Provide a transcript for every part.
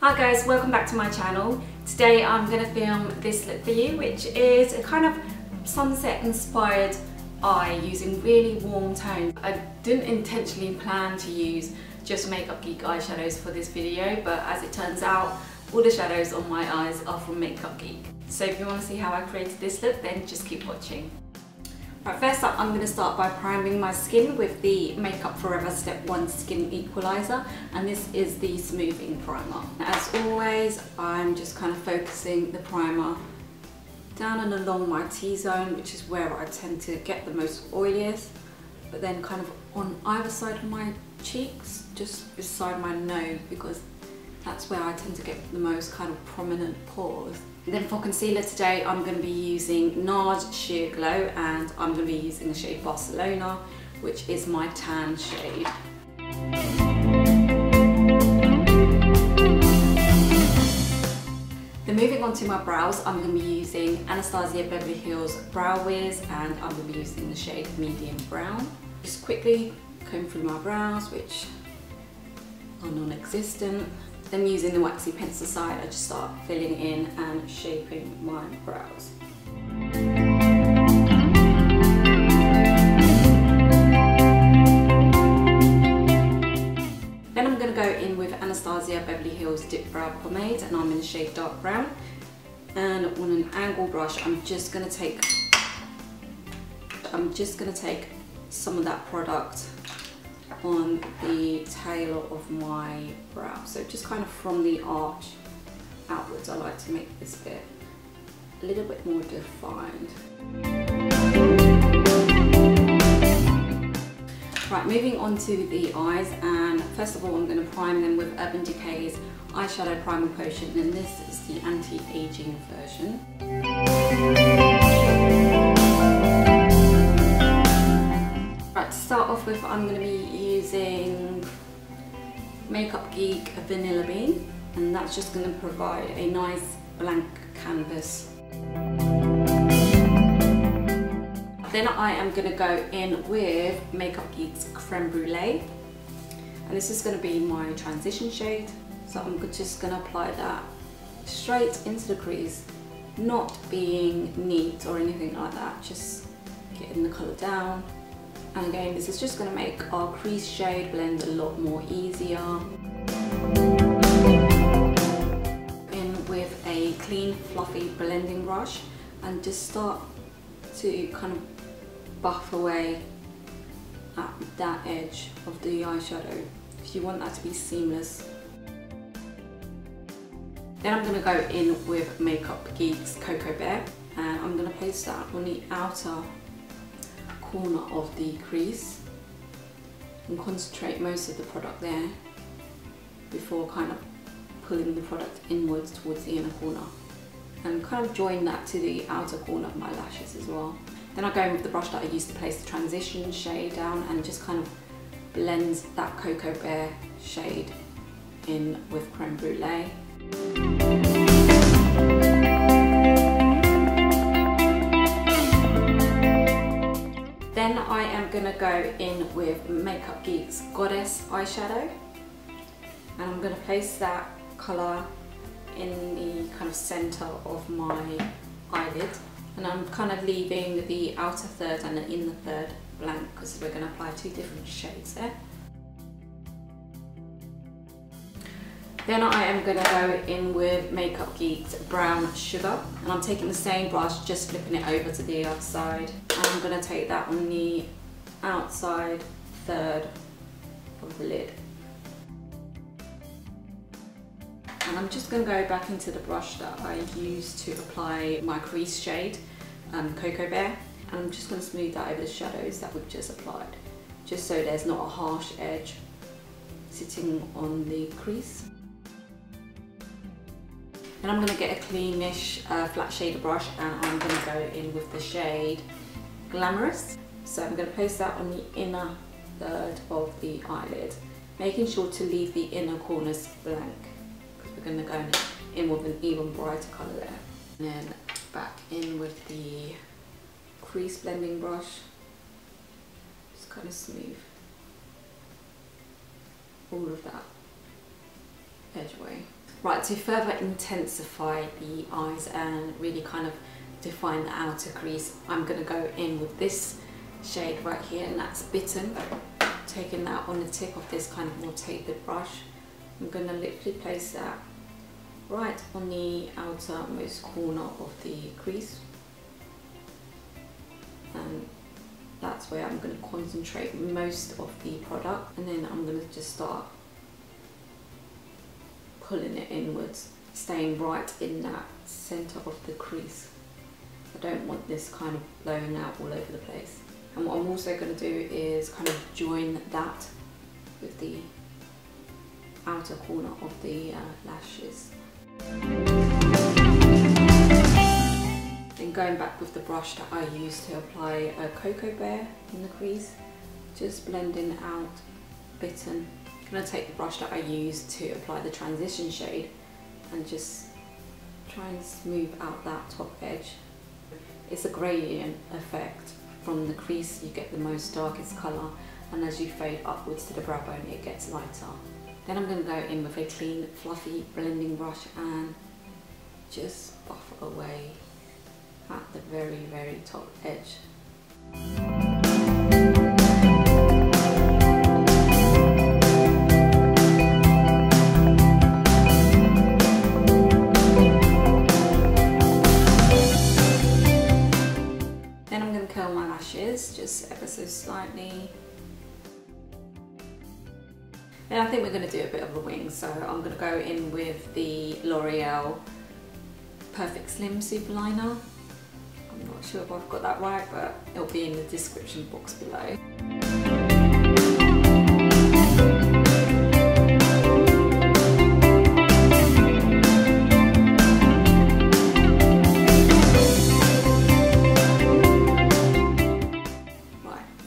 Hi guys, welcome back to my channel. Today I'm going to film this look for you, which is a kind of sunset inspired eye using really warm tones. I didn't intentionally plan to use just Makeup Geek eyeshadows for this video, but as it turns out, all the shadows on my eyes are from Makeup Geek. So if you want to see how I created this look, then just keep watching. Right, first up, I'm going to start by priming my skin with the Makeup Forever Step 1 Skin Equalizer, and this is the smoothing primer. As always, I'm just kind of focusing the primer down and along my T-zone, which is where I tend to get the most oiliest, but then kind of on either side of my cheeks, just beside my nose, because that's where I tend to get the most kind of prominent pores. And then for concealer today, I'm going to be using Nars Sheer Glow, and I'm going to be using the shade Barcelona, which is my tan shade. Then moving on to my brows, I'm going to be using Anastasia Beverly Hills Brow Wiz, and I'm going to be using the shade Medium Brown. Just quickly comb through my brows, which are non-existent. Then using the waxy pencil side, I just start filling in and shaping my brows. Then I'm going to go in with Anastasia Beverly Hills Dip Brow Pomade, and I'm in the shade Dark Brown. And on an angle brush, I'm just going to take some of that product on the tail of my brow. So just kind of from the arch outwards, I like to make this bit a little bit more defined. Right, moving on to the eyes, and first of all I'm going to prime them with Urban Decay's Eyeshadow Primer Potion, and this is the anti-aging version. Right, to start off with, I'm going to be using Makeup Geek Vanilla Bean, and that's just going to provide a nice blank canvas. Then I am going to go in with Makeup Geek's Creme Brulee, and this is going to be my transition shade, so I'm just going to apply that straight into the crease, not being neat or anything like that, just getting the colour down. And again, this is just going to make our crease shade blend a lot more easier. In with a clean, fluffy blending brush, and just start to kind of buff away at that edge of the eyeshadow, if you want that to be seamless. Then I'm going to go in with Makeup Geek's Cocoa Bear, and I'm going to place that on the outer corner of the crease and concentrate most of the product there before kind of pulling the product inwards towards the inner corner, and kind of join that to the outer corner of my lashes as well. Then I go in with the brush that I used to place the transition shade down, and just kind of blend that Cocoa Bear shade in with Creme Brulee. Then I am going to go in with Makeup Geek's Goddess eyeshadow, and I'm going to place that colour in the kind of centre of my eyelid, and I'm kind of leaving the outer third and the inner third blank, because we're going to apply two different shades there. Then I am going to go in with Makeup Geek's Brown Sugar, and I'm taking the same brush, just flipping it over to the other side, and I'm going to take that on the outside third of the lid. And I'm just going to go back into the brush that I used to apply my crease shade, Cocoa Bear, and I'm just going to smooth that over the shadows that we've just applied, just so there's not a harsh edge sitting on the crease. And I'm going to get a cleanish flat shader brush, and I'm going to go in with the shade Glamourous. So I'm going to place that on the inner third of the eyelid, making sure to leave the inner corners blank, because we're going to go in with an even brighter colour there. And then back in with the crease blending brush, just kind of smooth all of that edge away. Right, to further intensify the eyes and really kind of define the outer crease, I'm going to go in with this shade right here, and that's Bitten. Taking that on the tip of this kind of more tapered brush, I'm going to literally place that right on the outermost corner of the crease, and that's where I'm going to concentrate most of the product, and then I'm going to just start pulling it inwards, staying right in that center of the crease. I don't want this kind of blowing out all over the place. And what I'm also going to do is kind of join that with the outer corner of the lashes. Then going back with the brush that I used to apply a Cocoa Bear in the crease, just blending out Bitten. I'm going to take the brush that I used to apply the transition shade and just try and smooth out that top edge. It's a gradient effect. From the crease you get the most darkest colour, and as you fade upwards to the brow bone it gets lighter. Then I'm going to go in with a clean fluffy blending brush and just buff away at the very top edge. Then I'm going to curl my lashes just ever so slightly. And I think we're going to do a bit of a wing, so I'm going to go in with the Loreal Perfect Slim Super Liner. I'm not sure if I've got that right, but it'll be in the description box below.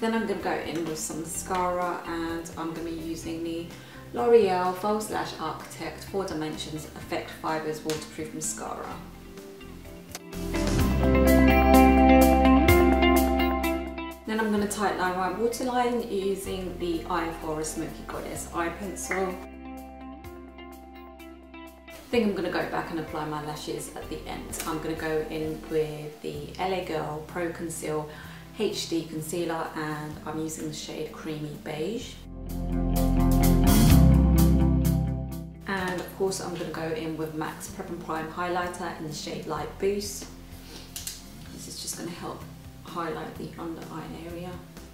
Then I'm going to go in with some mascara, and I'm going to be using the L'Oreal False Lash Architect 4 Dimensions Effect Fibres Waterproof Mascara. Then I'm going to tightline my waterline using the Eye of Horus Smoky Goddess eye pencil. I think I'm going to go back and apply my lashes at the end. I'm going to go in with the LA Girl Pro Conceal HD concealer, and I'm using the shade Creamy Beige. And of course I'm going to go in with MAC's Prep and Prime highlighter in the shade Light Boost. This is just going to help highlight the under eye area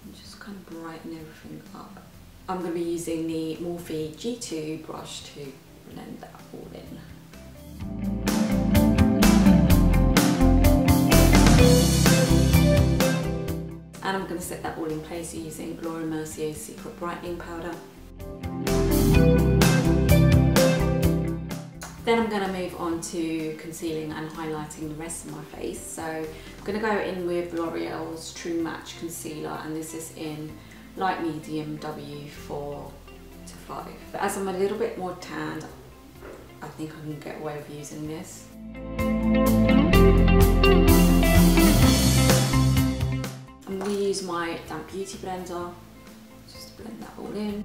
and just kind of brighten everything up. I'm going to be using the Morphe G2 brush to blend that all in. And I'm going to set that all in place using Laura Mercier's Secret Brightening Powder. Then I'm going to move on to concealing and highlighting the rest of my face. So I'm going to go in with L'Oreal's True Match Concealer, and this is in light medium W4 to 5. But as I'm a little bit more tanned, I think I can get away with using this. I'm going to use my damp beauty blender just to blend that all in.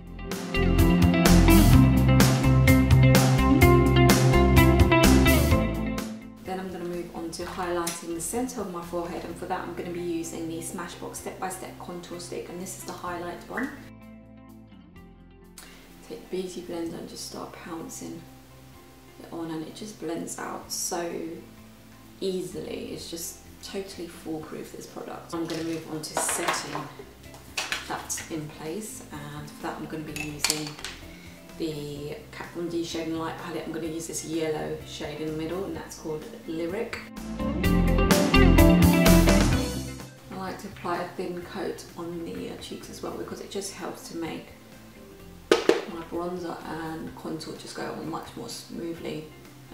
Then I'm going to move on to highlighting the centre of my forehead, and for that I'm going to be using the Smashbox Step by Step Contour Stick, and this is the highlight one. Take the beauty blender and just start pouncing it on, and it just blends out so easily. It's just totally foolproof, this product. I'm going to move on to setting that in place, and for that I'm going to be using the Kat Von D Shading Light palette. I'm going to use this yellow shade in the middle, and that's called Lyric. I like to apply a thin coat on the cheeks as well, because it just helps to make my bronzer and contour just go on much more smoothly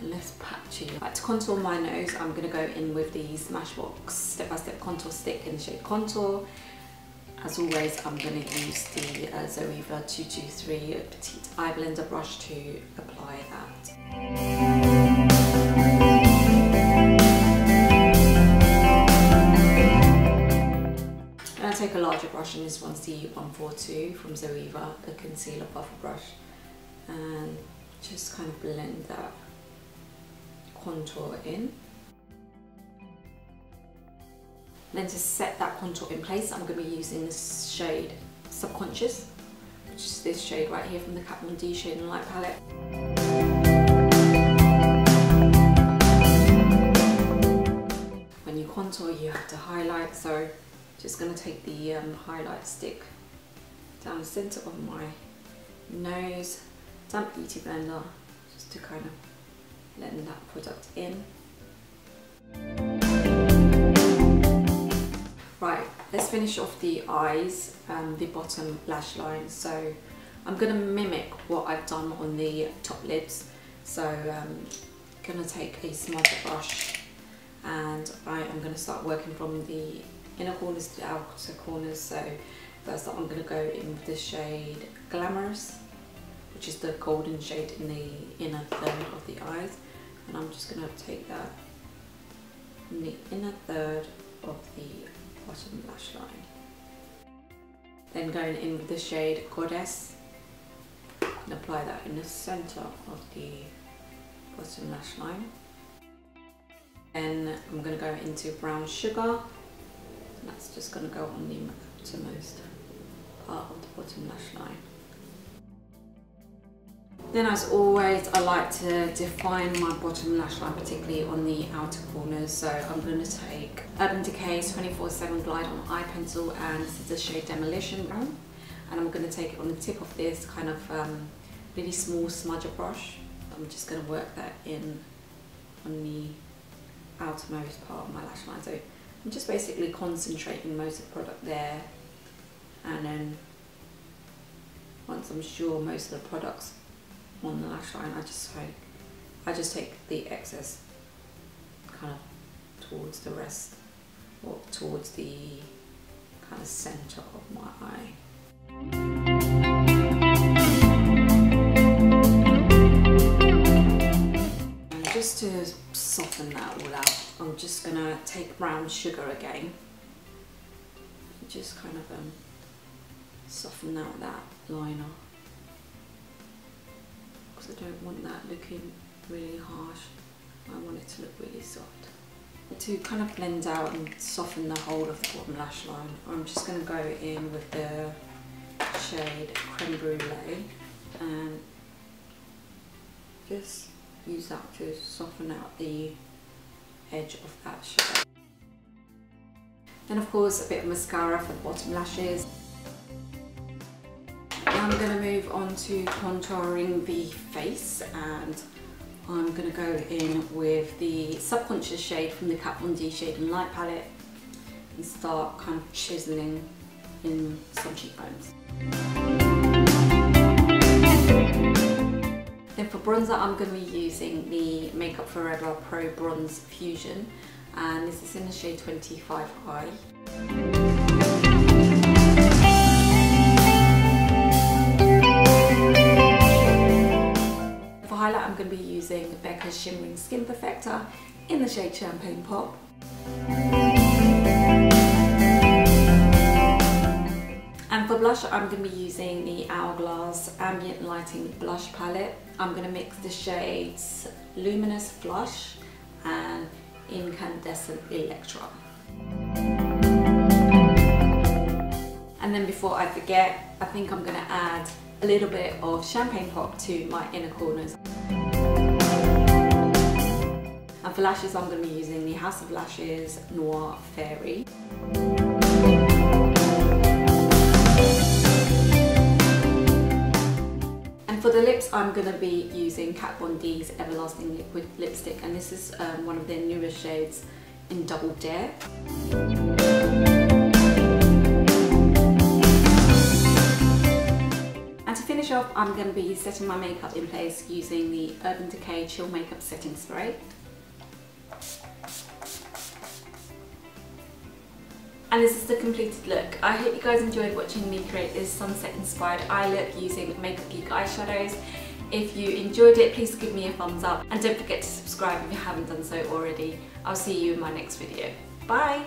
and less patchy. Right, to contour my nose, I'm going to go in with the Smashbox Step by Step Contour Stick in the shade Contour. As always, I'm going to use the Zoeva 223 Petite Eye Blender brush to apply that. And I take a larger brush, and this one's the 142 from Zoeva, a concealer puffer brush, and just kind of blend that contour in. Then to set that contour in place, I'm going to be using this shade Subconscious, which is this shade right here from the Kat Von D Shade and Light palette. When you contour, you have to highlight, so just going to take the highlight stick down the centre of my nose, damp beauty blender, just to kind of blend that product in. Right, let's finish off the eyes, the bottom lash line. So I'm going to mimic what I've done on the top lids. So I'm going to take a smudger brush and I am going to start working from the inner corners to the outer corners. So first up I'm going to go in with the shade Glamourous, which is the golden shade in the inner third of the eyes. And I'm just going to take that in the inner third of the bottom lash line. Then going in with the shade Goddess and apply that in the centre of the bottom lash line. Then I'm going to go into Brown Sugar, and that's just going to go on the outermost part of the bottom lash line. Then as always, I like to define my bottom lash line, particularly on the outer corners. So I'm going to take Urban Decay's 24/7 Glide on eye pencil, and this is the shade Demolition Brown. And I'm going to take it on the tip of this kind of really small smudger brush. I'm just going to work that in on the outermost part of my lash line. So I'm just basically concentrating most of the product there, and then once I'm sure most of the product's on the lash line, I just take the excess kind of towards the rest, or towards the kind of centre of my eye. And just to soften that all out, I'm just gonna take Brown Sugar again, just kind of soften out that liner. I don't want that looking really harsh, I want it to look really soft. To kind of blend out and soften the whole of the bottom lash line, I'm just going to go in with the shade Creme Brulee and just use that to soften out the edge of that shade. Then of course a bit of mascara for the bottom lashes. I'm going to move on to contouring the face, and I'm going to go in with the Subconscious shade from the Kat Von D Shade and Light palette and start kind of chiseling in some cheekbones. Then for bronzer, I'm going to be using the Makeup Forever Pro Bronze Fusion, and this is in the shade 25 High. For highlight, I'm going to be using Becca's Shimmering Skin Perfector in the shade Champagne Pop. And for blush, I'm going to be using the Hourglass Ambient Lighting Blush Palette. I'm going to mix the shades Luminous Flush and Incandescent Electron. And then before I forget, I think I'm going to add a little bit of Champagne Pop to my inner corners. And for lashes, I'm going to be using the House of Lashes Noir Fairy. And for the lips, I'm going to be using Kat Von D's Everlasting Liquid Lipstick, and this is one of their newest shades in Double Dare. And to finish off, I'm going to be setting my makeup in place using the Urban Decay Chill Makeup Setting Spray. And this is the completed look. I hope you guys enjoyed watching me create this sunset inspired eye look using Makeup Geek eyeshadows. If you enjoyed it, please give me a thumbs up and don't forget to subscribe if you haven't done so already. I'll see you in my next video. Bye!